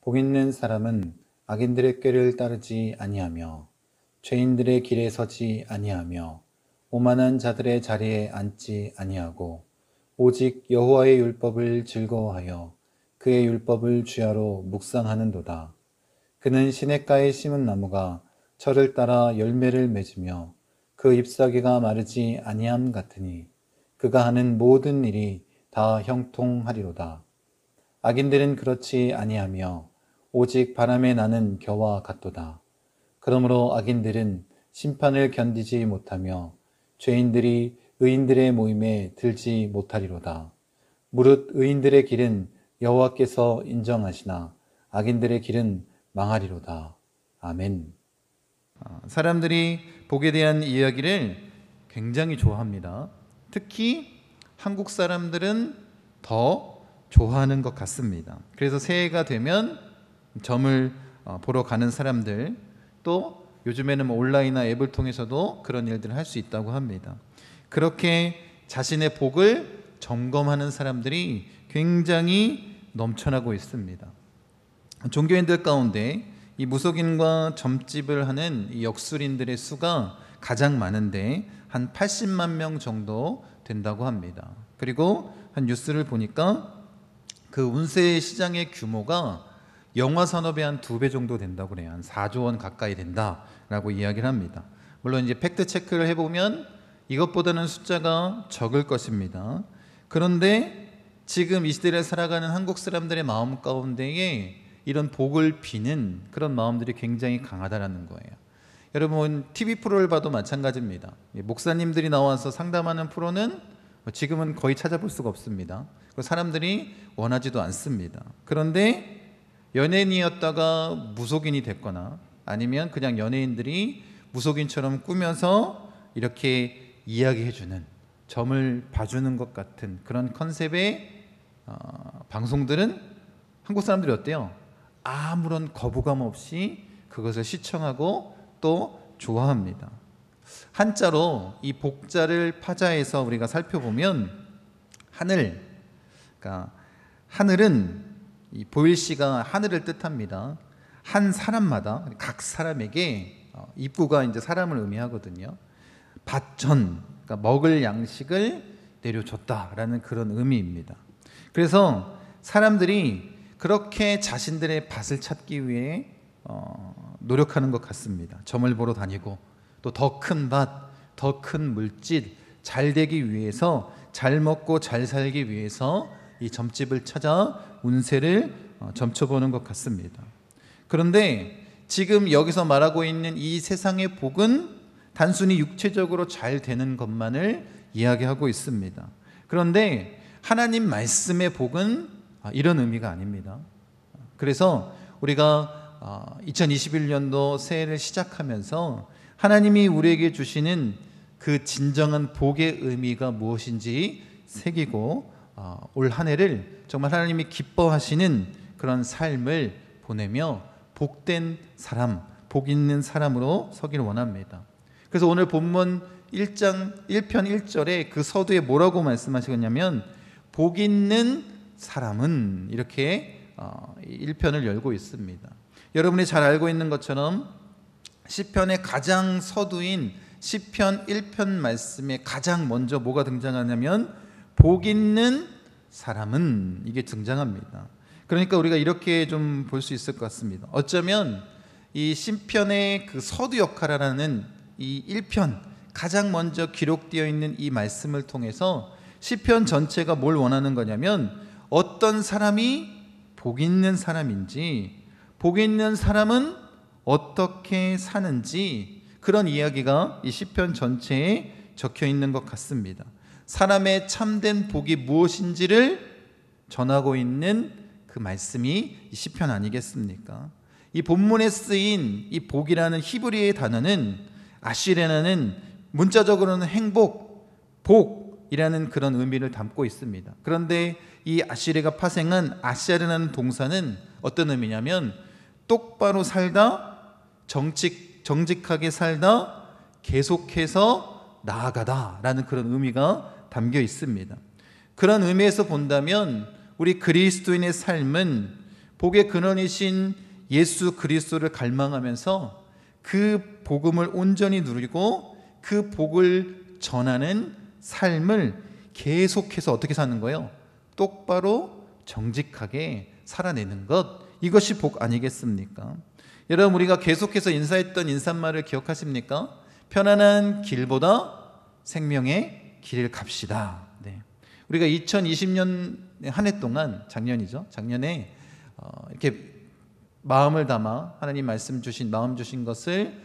복 있는 사람은 악인들의 꾀를 따르지 아니하며 죄인들의 길에 서지 아니하며 오만한 자들의 자리에 앉지 아니하고 오직 여호와의 율법을 즐거워하여 그의 율법을 주야로 묵상하는도다. 그는 시냇가에 심은 나무가 철을 따라 열매를 맺으며 그 잎사귀가 마르지 아니함 같으니 그가 하는 모든 일이 다 형통하리로다. 악인들은 그렇지 아니하며 오직 바람에 나는 겨와 같도다. 그러므로 악인들은 심판을 견디지 못하며 죄인들이 의인들의 모임에 들지 못하리로다. 무릇 의인들의 길은 여호와께서 인정하시나 악인들의 길은 망하리로다. 아멘. 사람들이 복에 대한 이야기를 굉장히 좋아합니다. 특히 한국 사람들은 더 좋아하는 것 같습니다. 그래서 새해가 되면 점을 보러 가는 사람들, 또 요즘에는 온라인이나 앱을 통해서도 그런 일들을 할 수 있다고 합니다. 그렇게 자신의 복을 점검하는 사람들이 굉장히 넘쳐나고 있습니다. 종교인들 가운데 이 무속인과 점집을 하는 이 역술인들의 수가 가장 많은데 한 80만 명 정도 된다고 합니다. 그리고 한 뉴스를 보니까 그 운세 시장의 규모가 영화 산업의 한 2배 정도 된다고 그래요. 한 4조 원 가까이 된다라고 이야기를 합니다. 물론 이제 팩트 체크를 해보면 이것보다는 숫자가 적을 것입니다. 그런데 지금 이 시대를 살아가는 한국 사람들의 마음 가운데에 이런 복을 비는 그런 마음들이 굉장히 강하다라는 거예요. 여러분 TV 프로를 봐도 마찬가지입니다. 목사님들이 나와서 상담하는 프로는 지금은 거의 찾아볼 수가 없습니다. 사람들이 원하지도 않습니다. 그런데 연예인이었다가 무속인이 됐거나 아니면 그냥 연예인들이 무속인처럼 꾸며서 이렇게 이야기해주는, 점을 봐주는 것 같은 그런 컨셉의 방송들은 한국 사람들이 어때요? 아무런 거부감 없이 그것을 시청하고 또 좋아합니다. 한자로 이 복자를 파자에서 우리가 살펴보면 하늘, 그러니까 하늘은 이 보일시가 하늘을 뜻합니다. 한 사람마다, 각 사람에게 입구가 이제 사람을 의미하거든요. 밭전, 그러니까 먹을 양식을 내려줬다라는 그런 의미입니다. 그래서 사람들이 그렇게 자신들의 밭을 찾기 위해 노력하는 것 같습니다. 점을 보러 다니고 또 더 큰 밭, 더 큰 물질, 잘 되기 위해서, 잘 먹고 잘 살기 위해서 이 점집을 찾아 운세를 점쳐보는 것 같습니다. 그런데 지금 여기서 말하고 있는 이 세상의 복은 단순히 육체적으로 잘 되는 것만을 이야기하고 있습니다. 그런데 하나님 말씀의 복은 이런 의미가 아닙니다. 그래서 우리가 2021년도 새해를 시작하면서 하나님이 우리에게 주시는 그 진정한 복의 의미가 무엇인지 새기고 올 한 해를 정말 하나님이 기뻐하시는 그런 삶을 보내며 복된 사람, 복 있는 사람으로 서기를 원합니다. 그래서 오늘 본문 1장 1편 1절에 그 서두에 뭐라고 말씀하시겠냐면 복 있는 사람은, 이렇게 1편을 열고 있습니다. 여러분이 잘 알고 있는 것처럼 시편의 가장 서두인 시편 1편 말씀에 가장 먼저 뭐가 등장하냐면 복 있는 사람은, 이게 등장합니다. 그러니까 우리가 이렇게 좀 볼 수 있을 것 같습니다. 어쩌면 이 시편의 그 서두 역할을 하는 이 1편, 가장 먼저 기록되어 있는 이 말씀을 통해서 시편 전체가 뭘 원하는 거냐면 어떤 사람이 복 있는 사람인지, 복 있는 사람은 어떻게 사는지, 그런 이야기가 이 시편 전체에 적혀 있는 것 같습니다. 사람의 참된 복이 무엇인지를 전하고 있는 그 말씀이 이 시편 아니겠습니까? 이 본문에 쓰인 이 복이라는 히브리어의 단어는 아시레나는 문자적으로는 행복, 복이라는 그런 의미를 담고 있습니다. 그런데 이 아시레가 파생한 아시아르라는 동사는 어떤 의미냐면 똑바로 살다, 정직하게 살다, 계속해서 나아가다 라는 그런 의미가 담겨 있습니다. 그런 의미에서 본다면 우리 그리스도인의 삶은 복의 근원이신 예수 그리스도를 갈망하면서 그 복음을 온전히 누리고 그 복을 전하는 삶을 계속해서 어떻게 사는 거예요? 똑바로 정직하게 살아내는 것, 이것이 복 아니겠습니까? 여러분, 우리가 계속해서 인사했던 인사말을 기억하십니까? 편안한 길보다 생명의 길을 갑시다. 네. 우리가 2020년 한 해 동안, 작년이죠, 작년에 이렇게 마음을 담아 하나님 말씀 주신, 마음 주신 것을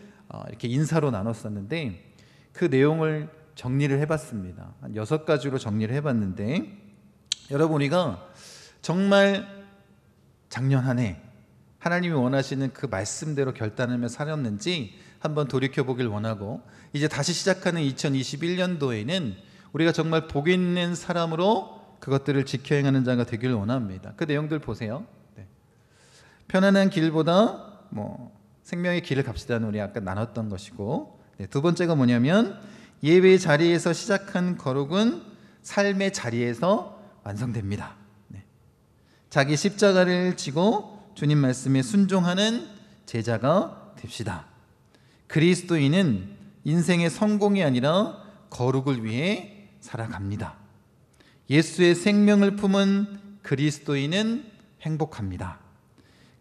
이렇게 인사로 나눴었는데, 그 내용을 정리를 해봤습니다. 한 6가지로 정리를 해봤는데, 여러분, 우리가 정말 작년 한 해 하나님이 원하시는 그 말씀대로 결단하며 살았는지 한번 돌이켜보길 원하고, 이제 다시 시작하는 2021년도에는 우리가 정말 복 있는 사람으로 그것들을 지켜 행하는 자가 되길 원합니다. 그 내용들 보세요. 네. 편안한 길보다 생명의 길을 갑시다는 우리 아까 나눴던 것이고, 네, 두 번째가 뭐냐면 예배의 자리에서 시작한 거룩은 삶의 자리에서 완성됩니다. 네. 자기 십자가를 지고 주님 말씀에 순종하는 제자가 됩시다. 그리스도인은 인생의 성공이 아니라 거룩을 위해 살아갑니다. 예수의 생명을 품은 그리스도인은 행복합니다.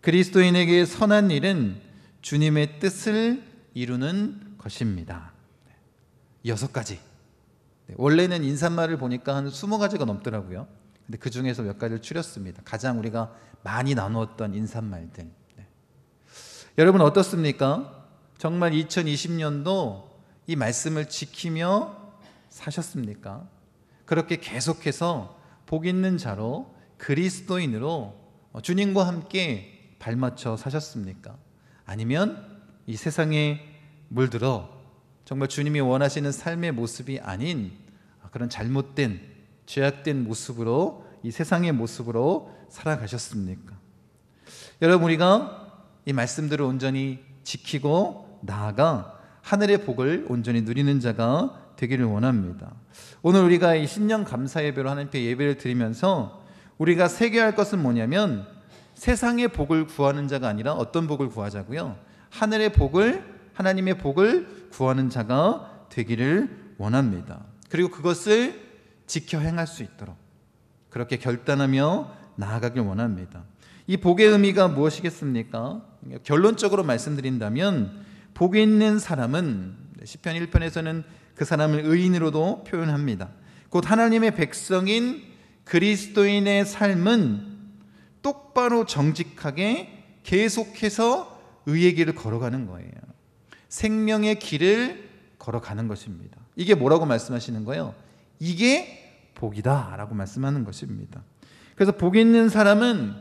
그리스도인에게 선한 일은 주님의 뜻을 이루는 것입니다. 6가지. 원래는 인사말을 보니까 한 20가지가 넘더라고요. 근데 그 중에서 몇 가지를 추렸습니다. 가장 우리가 많이 나누었던 인사말들. 네. 여러분 어떻습니까? 정말 2020년도 이 말씀을 지키며 사셨습니까? 그렇게 계속해서 복 있는 자로 그리스도인으로 주님과 함께 발맞춰 사셨습니까? 아니면 이 세상에 물들어 정말 주님이 원하시는 삶의 모습이 아닌 그런 잘못된, 죄악된 모습으로, 이 세상의 모습으로 살아가셨습니까? 여러분, 우리가 이 말씀들을 온전히 지키고 나아가 하늘의 복을 온전히 누리는 자가 되기를 원합니다. 오늘 우리가 이 신년 감사 예배로 하나님께 예배를 드리면서 우리가 새겨야 할 것은 뭐냐면, 세상의 복을 구하는 자가 아니라 어떤 복을 구하자고요? 하늘의 복을, 하나님의 복을 구하는 자가 되기를 원합니다. 그리고 그것을 지켜 행할 수 있도록 그렇게 결단하며 나아가길 원합니다. 이 복의 의미가 무엇이겠습니까? 결론적으로 말씀드린다면, 복이 있는 사람은, 시편 1편에서는 그 사람을 의인으로도 표현합니다. 곧 하나님의 백성인 그리스도인의 삶은 똑바로 정직하게 계속해서 의의 길을 걸어가는 거예요. 생명의 길을 걸어가는 것입니다. 이게 뭐라고 말씀하시는 거예요? 이게 복이다 라고 말씀하는 것입니다. 그래서 복 있는 사람은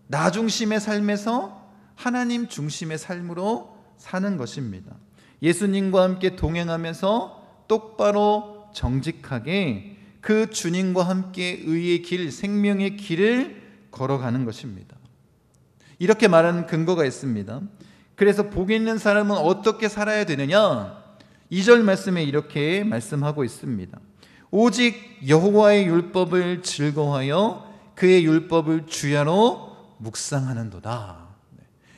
나 중심의 삶에서 하나님 중심의 삶으로 사는 것입니다. 예수님과 함께 동행하면서 똑바로 정직하게 그 주님과 함께 의의 길, 생명의 길을 걸어가는 것입니다. 이렇게 말하는 근거가 있습니다. 그래서 복 있는 사람은 어떻게 살아야 되느냐? 2절 말씀에 이렇게 말씀하고 있습니다. 오직 여호와의 율법을 즐거워하여 그의 율법을 주야로 묵상하는도다.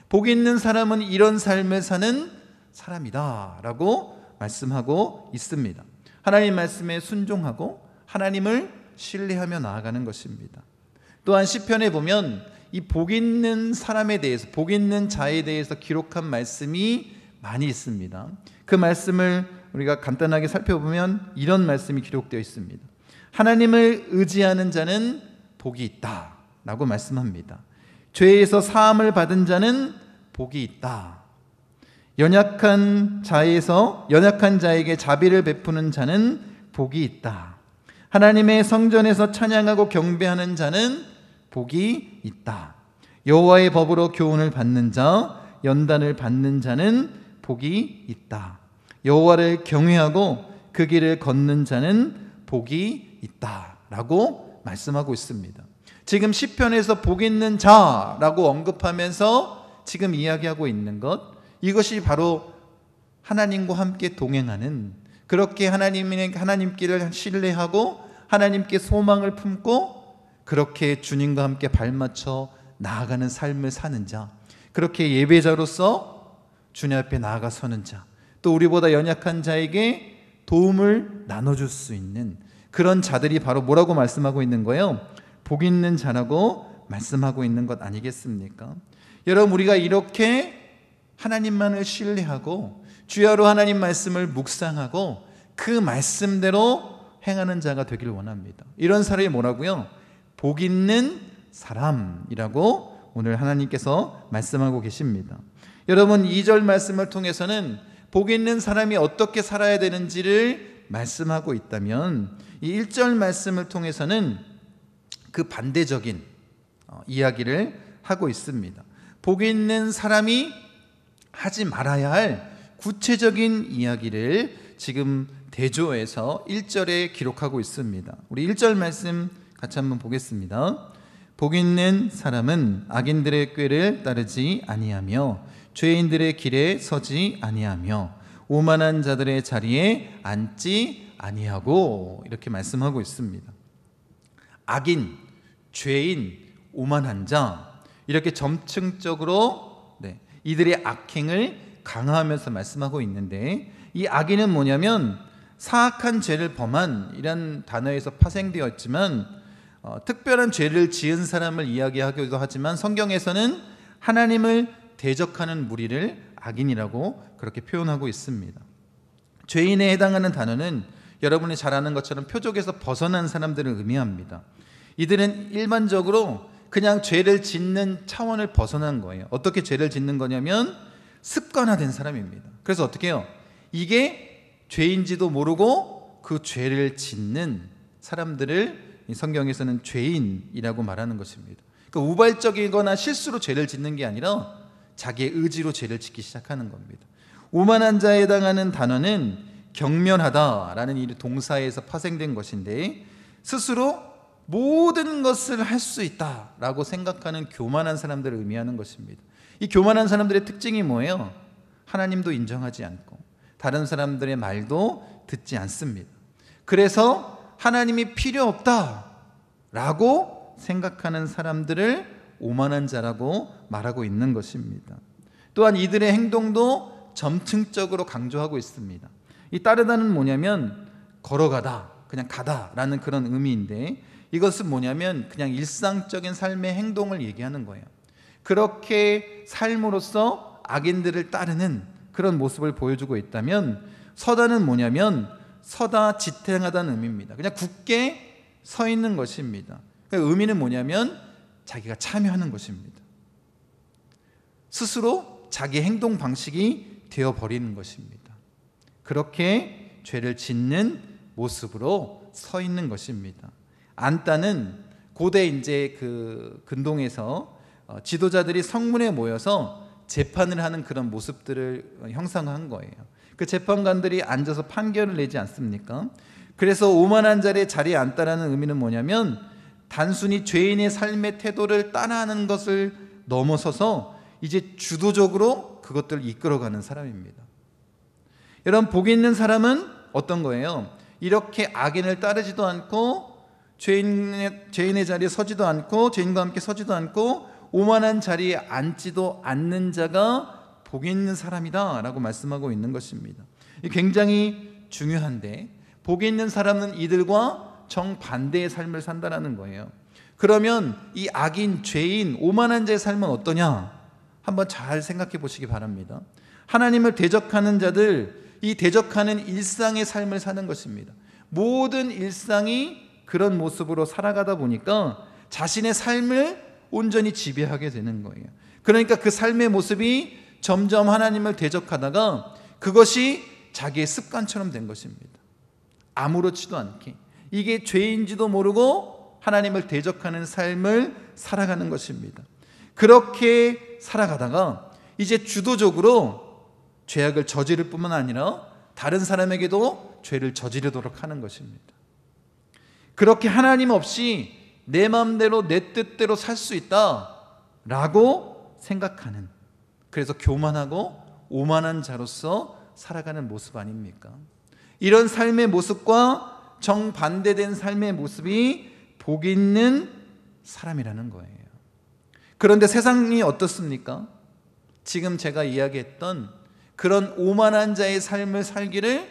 복 있는 사람은 이런 삶을 사는 사람이다 라고 말씀하고 있습니다. 하나님 말씀에 순종하고 하나님을 신뢰하며 나아가는 것입니다. 또한 시편에 보면 이 복 있는 사람에 대해서, 복 있는 자에 대해서 기록한 말씀이 많이 있습니다. 그 말씀을 우리가 간단하게 살펴보면 이런 말씀이 기록되어 있습니다. 하나님을 의지하는 자는 복이 있다 라고 말씀합니다. 죄에서 사함을 받은 자는 복이 있다. 연약한 자에게 자비를 베푸는 자는 복이 있다. 하나님의 성전에서 찬양하고 경배하는 자는 복이 있다. 여호와의 법으로 교훈을 받는 자, 연단을 받는 자는 복이 있다. 여호와를 경외하고 그 길을 걷는 자는 복이 있다 라고 말씀하고 있습니다. 지금 시편에서 복 있는 자라고 언급하면서 지금 이야기하고 있는 것, 이것이 바로 하나님과 함께 동행하는, 그렇게 하나님께를 신뢰하고 하나님께 소망을 품고 그렇게 주님과 함께 발맞춰 나아가는 삶을 사는 자, 그렇게 예배자로서 주님 앞에 나아가 서는 자, 또 우리보다 연약한 자에게 도움을 나눠줄 수 있는 그런 자들이 바로 뭐라고 말씀하고 있는 거예요? 복 있는 자라고 말씀하고 있는 것 아니겠습니까? 여러분, 우리가 이렇게 하나님만을 신뢰하고 주야로 하나님 말씀을 묵상하고 그 말씀대로 행하는 자가 되길 원합니다. 이런 사람이 뭐라고요? 복 있는 사람이라고 오늘 하나님께서 말씀하고 계십니다. 여러분, 2절 말씀을 통해서는 복 있는 사람이 어떻게 살아야 되는지를 말씀하고 있다면, 이 1절 말씀을 통해서는 그 반대적인 이야기를 하고 있습니다. 복 있는 사람이 하지 말아야 할 구체적인 이야기를 지금 대조해서 1절에 기록하고 있습니다. 우리 1절 말씀 같이 한번 보겠습니다. 복 있는 사람은 악인들의 꾀를 따르지 아니하며 죄인들의 길에 서지 아니하며 오만한 자들의 자리에 앉지 아니하고, 이렇게 말씀하고 있습니다. 악인, 죄인, 오만한 자, 이렇게 점층적으로 이들의 악행을 강화하면서 말씀하고 있는데, 이 악인은 뭐냐면 사악한 죄를 범한 이란 단어에서 파생되어 있지만 특별한 죄를 지은 사람을 이야기하기도 하지만 성경에서는 하나님을 대적하는 무리를 악인이라고 그렇게 표현하고 있습니다. 죄인에 해당하는 단어는 여러분이 잘 아는 것처럼 표적에서 벗어난 사람들을 의미합니다. 이들은 일반적으로 그냥 죄를 짓는 차원을 벗어난 거예요. 어떻게 죄를 짓는 거냐면 습관화된 사람입니다. 그래서 어떻게 해요? 이게 죄인지도 모르고 그 죄를 짓는 사람들을 성경에서는 죄인이라고 말하는 것입니다. 그러니까 우발적이거나 실수로 죄를 짓는 게 아니라 자기의 의지로 죄를 짓기 시작하는 겁니다. 오만한 자에 해당하는 단어는 경멸하다라는 이 동사에서 파생된 것인데, 스스로 모든 것을 할 수 있다라고 생각하는 교만한 사람들을 의미하는 것입니다. 이 교만한 사람들의 특징이 뭐예요? 하나님도 인정하지 않고 다른 사람들의 말도 듣지 않습니다. 그래서 하나님이 필요 없다라고 생각하는 사람들을 오만한 자라고 말하고 있는 것입니다. 또한 이들의 행동도 점층적으로 강조하고 있습니다. 이 따르다는 뭐냐면 걸어가다, 그냥 가다라는 그런 의미인데, 이것은 뭐냐면 그냥 일상적인 삶의 행동을 얘기하는 거예요. 그렇게 삶으로써 악인들을 따르는 그런 모습을 보여주고 있다면, 서다는 뭐냐면 서다 지탱하다는 의미입니다. 그냥 굳게 서 있는 것입니다. 그러니까 의미는 뭐냐면 자기가 참여하는 것입니다. 스스로 자기 행동 방식이 되어버리는 것입니다. 그렇게 죄를 짓는 모습으로 서 있는 것입니다. 안따는 고대 이제 그 근동에서 지도자들이 성문에 모여서 재판을 하는 그런 모습들을 형상화한 거예요. 그 재판관들이 앉아서 판결을 내지 않습니까? 그래서 오만한 자의 자리에 앉다라는 의미는 뭐냐면 단순히 죄인의 삶의 태도를 따라하는 것을 넘어서서 이제 주도적으로 그것들을 이끌어가는 사람입니다. 여러분, 복 있는 사람은 어떤 거예요? 이렇게 악인을 따르지도 않고 죄인의 자리에 서지도 않고 죄인과 함께 서지도 않고 오만한 자리에 앉지도 않는 자가 복 있는 사람이다 라고 말씀하고 있는 것입니다. 굉장히 중요한데, 복 있는 사람은 이들과 정반대의 삶을 산다는 거예요. 그러면 이 악인, 죄인, 오만한 자의 삶은 어떠냐? 한번 잘 생각해 보시기 바랍니다. 하나님을 대적하는 자들, 이 대적하는 일상의 삶을 사는 것입니다. 모든 일상이 그런 모습으로 살아가다 보니까 자신의 삶을 온전히 지배하게 되는 거예요. 그러니까 그 삶의 모습이 점점 하나님을 대적하다가 그것이 자기의 습관처럼 된 것입니다. 아무렇지도 않게 이게 죄인지도 모르고 하나님을 대적하는 삶을 살아가는 것입니다. 그렇게 살아가다가 이제 주도적으로 죄악을 저지를 뿐만 아니라 다른 사람에게도 죄를 저지르도록 하는 것입니다. 그렇게 하나님 없이 내 마음대로 내 뜻대로 살 수 있다라고 생각하는, 그래서 교만하고 오만한 자로서 살아가는 모습 아닙니까? 이런 삶의 모습과 정반대된 삶의 모습이 복 있는 사람이라는 거예요. 그런데 세상이 어떻습니까? 지금 제가 이야기했던 그런 오만한 자의 삶을 살기를,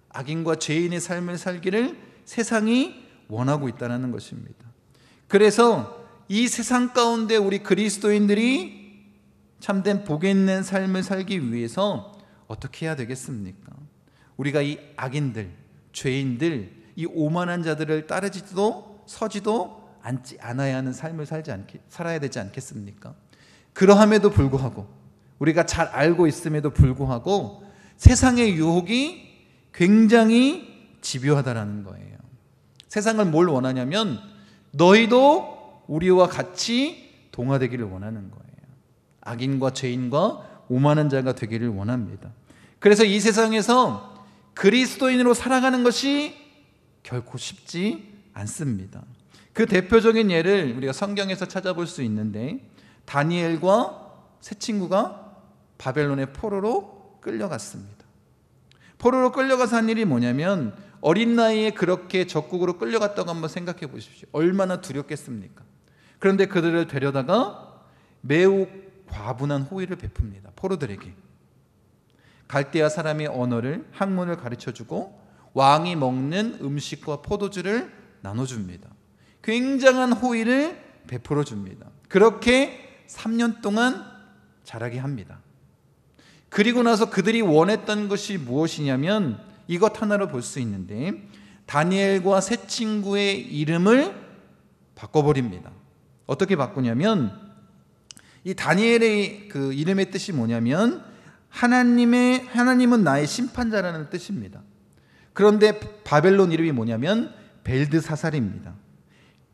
악인과 죄인의 삶을 살기를 세상이 원하고 있다는 것입니다. 그래서 이 세상 가운데 우리 그리스도인들이 참된 복에 있는 삶을 살기 위해서 어떻게 해야 되겠습니까? 우리가 이 악인들, 죄인들, 이 오만한 자들을 따르지도 서지도 않아야 하는 삶을 살아야 되지 않겠습니까? 그러함에도 불구하고, 우리가 잘 알고 있음에도 불구하고 세상의 유혹이 굉장히 집요하다라는 거예요. 세상을 뭘 원하냐면 너희도 우리와 같이 동화되기를 원하는 거예요. 악인과 죄인과 오만한 자가 되기를 원합니다. 그래서 이 세상에서 그리스도인으로 살아가는 것이 결코 쉽지 않습니다. 그 대표적인 예를 우리가 성경에서 찾아볼 수 있는데, 다니엘과 세 친구가 바벨론의 포로로 끌려갔습니다. 포로로 끌려가서 한 일이 뭐냐면, 어린 나이에 그렇게 적국으로 끌려갔다고 한번 생각해 보십시오. 얼마나 두렵겠습니까? 그런데 그들을 데려다가 매우 과분한 호의를 베풉니다. 포로들에게 갈대아 사람의 언어를, 학문을 가르쳐주고 왕이 먹는 음식과 포도주를 나눠줍니다. 굉장한 호의를 베풀어 줍니다. 그렇게 3년 동안 자라게 합니다. 그리고 나서 그들이 원했던 것이 무엇이냐면 이것 하나로 볼 수 있는데, 다니엘과 세 친구의 이름을 바꿔버립니다. 어떻게 바꾸냐면, 이 다니엘의 그 이름의 뜻이 뭐냐면 하나님은 나의 심판자라는 뜻입니다. 그런데 바벨론 이름이 뭐냐면 벨드사살입니다.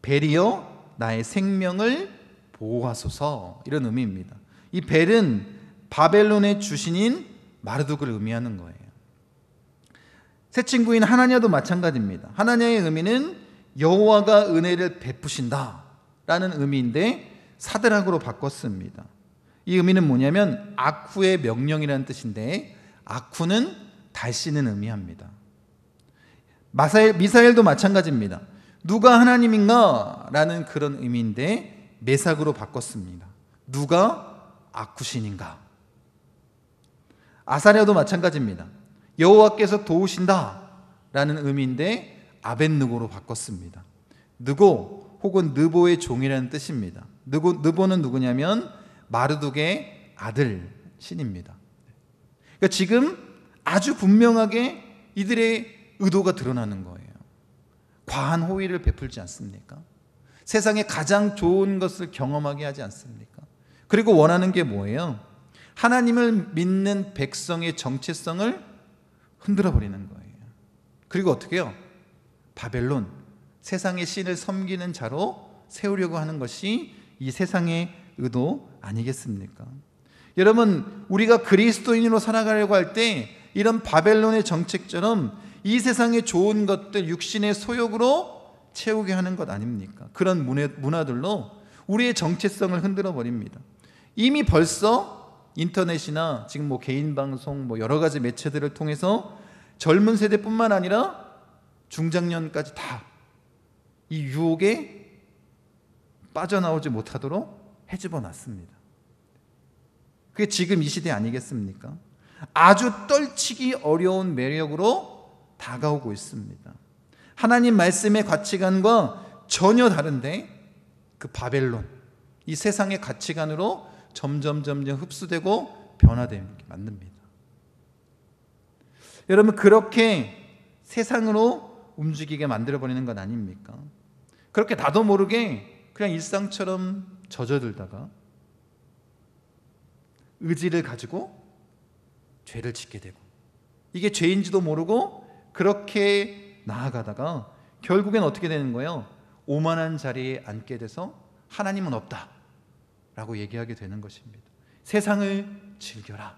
벨이여 나의 생명을 보호하소서, 이런 의미입니다. 이 벨은 바벨론의 주신인 마르둑을 의미하는 거예요. 새 친구인 하나냐도 마찬가지입니다. 하나냐의 의미는 여호와가 은혜를 베푸신다 라는 의미인데 사드락으로 바꿨습니다. 이 의미는 뭐냐면 아쿠의 명령이라는 뜻인데, 아쿠는 달씨는 의미합니다. 미사엘도 마찬가지입니다. 누가 하나님인가 라는 그런 의미인데 메삭으로 바꿨습니다. 누가 아쿠신인가. 아사랴도 마찬가지입니다. 여호와께서 도우신다 라는 의미인데 아벳느고로 바꿨습니다. 느고 혹은 느보의 종이라는 뜻입니다. 느보는 누구냐면 마르둑의 아들 신입니다. 그러니까 지금 아주 분명하게 이들의 의도가 드러나는 거예요. 과한 호의를 베풀지 않습니까? 세상에 가장 좋은 것을 경험하게 하지 않습니까? 그리고 원하는 게 뭐예요? 하나님을 믿는 백성의 정체성을 흔들어 버리는 거예요. 그리고 어떻게 해요? 바벨론, 세상의 신을 섬기는 자로 세우려고 하는 것이 이 세상의 의도 아니겠습니까? 여러분, 우리가 그리스도인으로 살아가려고 할 때 이런 바벨론의 정책처럼 이 세상의 좋은 것들, 육신의 소욕으로 채우게 하는 것 아닙니까? 그런 문화들로 우리의 정체성을 흔들어 버립니다. 이미 벌써 인터넷이나 지금 개인 방송 여러 가지 매체들을 통해서 젊은 세대뿐만 아니라 중장년까지 다 이 유혹에 빠져나오지 못하도록 해집어 놨습니다. 그게 지금 이 시대 아니겠습니까? 아주 떨치기 어려운 매력으로 다가오고 있습니다. 하나님 말씀의 가치관과 전혀 다른데 그 바벨론, 이 세상의 가치관으로 점점 흡수되고 변화되게 만듭니다. 여러분, 그렇게 세상으로 움직이게 만들어버리는 것 아닙니까? 그렇게 나도 모르게 그냥 일상처럼 젖어들다가 의지를 가지고 죄를 짓게 되고, 이게 죄인지도 모르고 그렇게 나아가다가 결국엔 어떻게 되는 거예요? 오만한 자리에 앉게 돼서 하나님은 없다 라고 얘기하게 되는 것입니다. 세상을 즐겨라,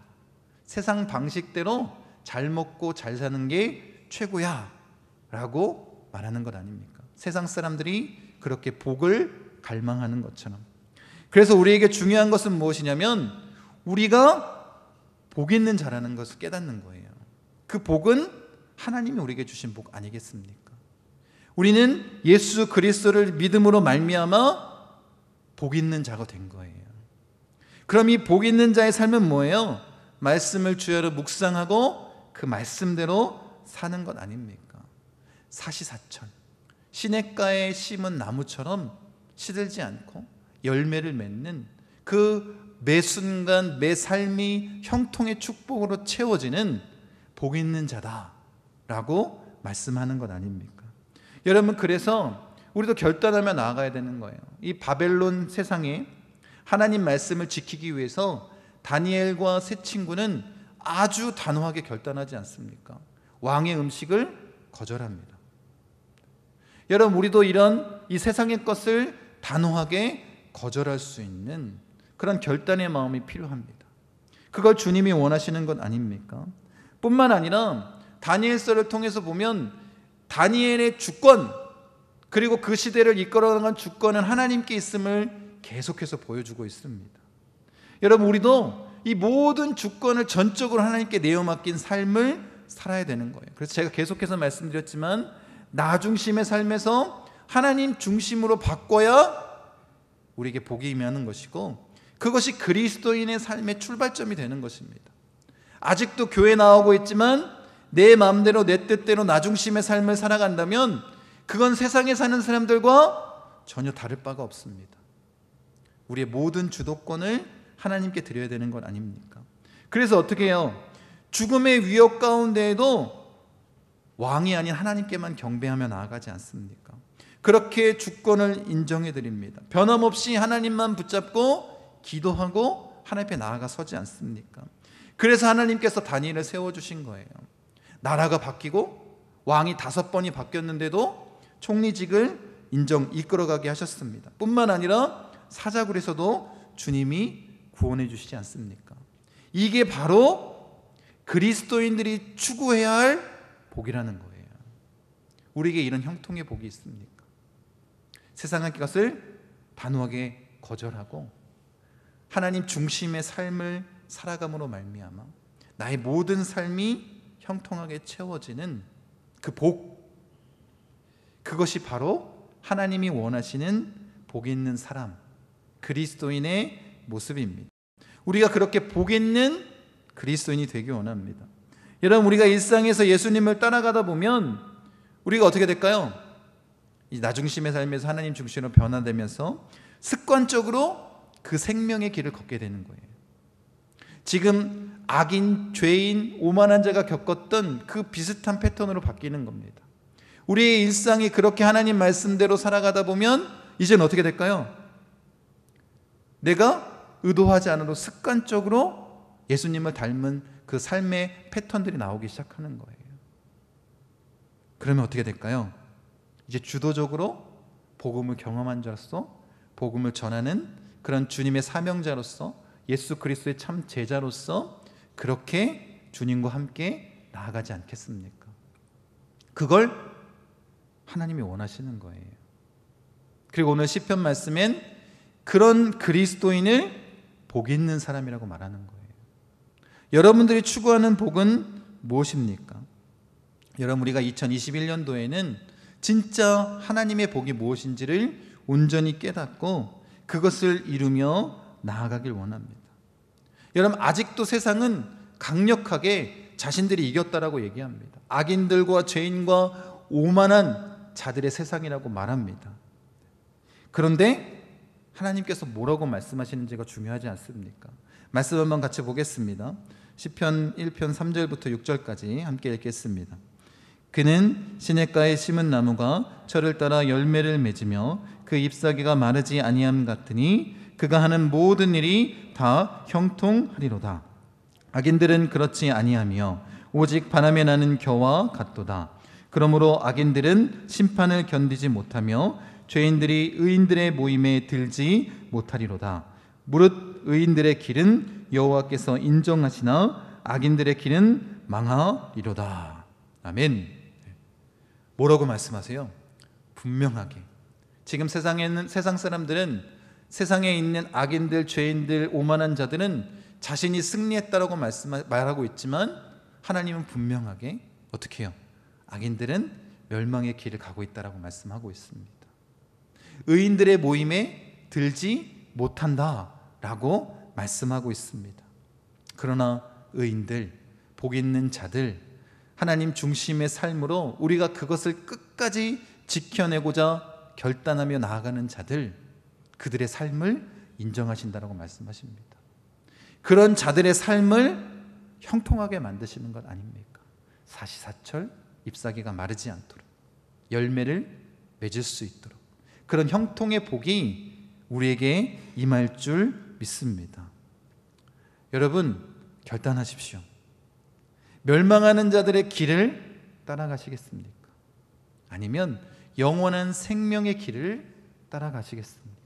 세상 방식대로 잘 먹고 잘 사는 게 최고야 라고 말하는 것 아닙니까? 세상 사람들이 그렇게 복을 갈망하는 것처럼. 그래서 우리에게 중요한 것은 무엇이냐면 우리가 복 있는 자라는 것을 깨닫는 거예요. 그 복은 하나님이 우리에게 주신 복 아니겠습니까? 우리는 예수 그리스도를 믿음으로 말미암아 복 있는 자가 된 거예요. 그럼 이 복 있는 자의 삶은 뭐예요? 말씀을 주야로 묵상하고 그 말씀대로 사는 것 아닙니까? 사시사천, 시냇가에 심은 나무처럼 시들지 않고 열매를 맺는 그 매 순간 매 삶이 형통의 축복으로 채워지는 복 있는 자다라고 말씀하는 것 아닙니까? 여러분, 그래서 우리도 결단하며 나아가야 되는 거예요. 이 바벨론 세상에 하나님 말씀을 지키기 위해서 다니엘과 세 친구는 아주 단호하게 결단하지 않습니까? 왕의 음식을 거절합니다. 여러분, 우리도 이런 이 세상의 것을 단호하게 거절할 수 있는 그런 결단의 마음이 필요합니다. 그걸 주님이 원하시는 것 아닙니까? 뿐만 아니라 다니엘서를 통해서 보면 다니엘의 주권, 그리고 그 시대를 이끌어가는 주권은 하나님께 있음을 계속해서 보여주고 있습니다. 여러분, 우리도 이 모든 주권을 전적으로 하나님께 내어 맡긴 삶을 살아야 되는 거예요. 그래서 제가 계속해서 말씀드렸지만 나 중심의 삶에서 하나님 중심으로 바꿔야 우리에게 복이 임하는 것이고, 그것이 그리스도인의 삶의 출발점이 되는 것입니다. 아직도 교회 나오고 있지만 내 마음대로 내 뜻대로 나 중심의 삶을 살아간다면 그건 세상에 사는 사람들과 전혀 다를 바가 없습니다. 우리의 모든 주도권을 하나님께 드려야 되는 것 아닙니까? 그래서 어떻게 해요? 죽음의 위협 가운데에도 왕이 아닌 하나님께만 경배하며 나아가지 않습니까? 그렇게 주권을 인정해 드립니다. 변함없이 하나님만 붙잡고 기도하고 하나님 앞에 나아가 서지 않습니까? 그래서 하나님께서 다니엘을 세워주신 거예요. 나라가 바뀌고 왕이 5번이 바뀌었는데도 총리직을 이끌어가게 하셨습니다. 뿐만 아니라 사자굴에서도 주님이 구원해 주시지 않습니까? 이게 바로 그리스도인들이 추구해야 할 복이라는 거예요. 우리에게 이런 형통의 복이 있습니까? 세상의 것을 단호하게 거절하고 하나님 중심의 삶을 살아감으로 말미암아 나의 모든 삶이 형통하게 채워지는 그 복, 그것이 바로 하나님이 원하시는 복 있는 사람, 그리스도인의 모습입니다. 우리가 그렇게 복 있는 그리스도인이 되기 원합니다. 여러분, 우리가 일상에서 예수님을 따라가다 보면 우리가 어떻게 될까요? 이 나 중심의 삶에서 하나님 중심으로 변화되면서 습관적으로 그 생명의 길을 걷게 되는 거예요. 지금 악인, 죄인, 오만한 자가 겪었던 그 비슷한 패턴으로 바뀌는 겁니다. 우리의 일상이 그렇게 하나님 말씀대로 살아가다 보면 이제는 어떻게 될까요? 내가 의도하지 않아도 습관적으로 예수님을 닮은 그 삶의 패턴들이 나오기 시작하는 거예요. 그러면 어떻게 될까요? 이제 주도적으로 복음을 경험한 자로서, 복음을 전하는 그런 주님의 사명자로서, 예수 그리스도의 참 제자로서 그렇게 주님과 함께 나아가지 않겠습니까? 그걸 하나님이 원하시는 거예요. 그리고 오늘 시편 말씀엔 그런 그리스도인을 복 있는 사람이라고 말하는 거예요. 여러분들이 추구하는 복은 무엇입니까? 여러분, 우리가 2021년도에는 진짜 하나님의 복이 무엇인지를 온전히 깨닫고 그것을 이루며 나아가길 원합니다. 여러분, 아직도 세상은 강력하게 자신들이 이겼다라고 얘기합니다. 악인들과 죄인과 오만한 자들의 세상이라고 말합니다. 그런데 하나님께서 뭐라고 말씀하시는지가 중요하지 않습니까? 말씀 한번 같이 보겠습니다. 시편 1편 3절부터 6절까지 함께 읽겠습니다. 그는 시냇가에 심은 나무가 철을 따라 열매를 맺으며 그 잎사귀가 마르지 아니함 같으니 그가 하는 모든 일이 다 형통하리로다. 악인들은 그렇지 아니하며 오직 바람에 나는 겨와 같도다. 그러므로 악인들은 심판을 견디지 못하며 죄인들이 의인들의 모임에 들지 못하리로다. 무릇 의인들의 길은 여호와께서 인정하시나 악인들의 길은 망하리로다. 아멘. 뭐라고 말씀하세요? 분명하게. 지금 세상 사람들은, 세상에 있는 악인들, 죄인들, 오만한 자들은 자신이 승리했다라고 말하고 있지만 하나님은 분명하게 어떻게 해요? 악인들은 멸망의 길을 가고 있다라고 말씀하고 있습니다. 의인들의 모임에 들지 못한다라고 말씀하고 있습니다. 그러나 의인들, 복 있는 자들, 하나님 중심의 삶으로 우리가 그것을 끝까지 지켜내고자 결단하며 나아가는 자들, 그들의 삶을 인정하신다라고 말씀하십니다. 그런 자들의 삶을 형통하게 만드시는 것 아닙니까? 사시사철 잎사귀가 마르지 않도록 열매를 맺을 수 있도록 그런 형통의 복이 우리에게 임할 줄 믿습니다. 여러분, 결단하십시오. 멸망하는 자들의 길을 따라가시겠습니까? 아니면 영원한 생명의 길을 따라가시겠습니까?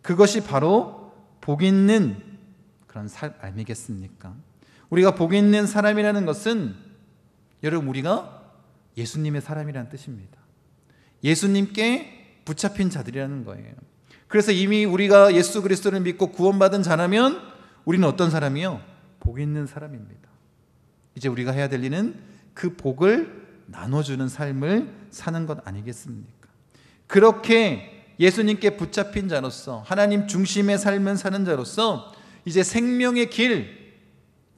그것이 바로 복 있는 그런 삶 아니겠습니까? 우리가 복 있는 사람이라는 것은 여러분, 우리가 예수님의 사람이라는 뜻입니다. 예수님께 붙잡힌 자들이라는 거예요. 그래서 이미 우리가 예수 그리스도를 믿고 구원받은 자라면 우리는 어떤 사람이요? 복 있는 사람입니다. 이제 우리가 해야 될 일은 그 복을 나눠주는 삶을 사는 것 아니겠습니까? 그렇게 예수님께 붙잡힌 자로서 하나님 중심의 삶을 사는 자로서 이제 생명의 길,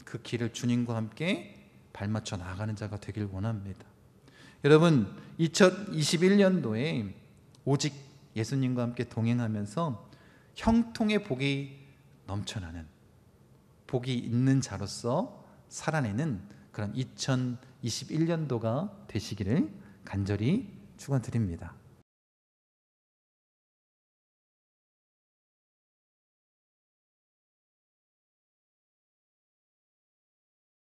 그 길을 주님과 함께 발맞춰 나아가는 자가 되길 원합니다. 여러분, 2021년도에 오직 예수님과 함께 동행하면서 형통의 복이 넘쳐나는, 복이 있는 자로서 살아내는 그런 2021년도가 되시기를 간절히 축원드립니다.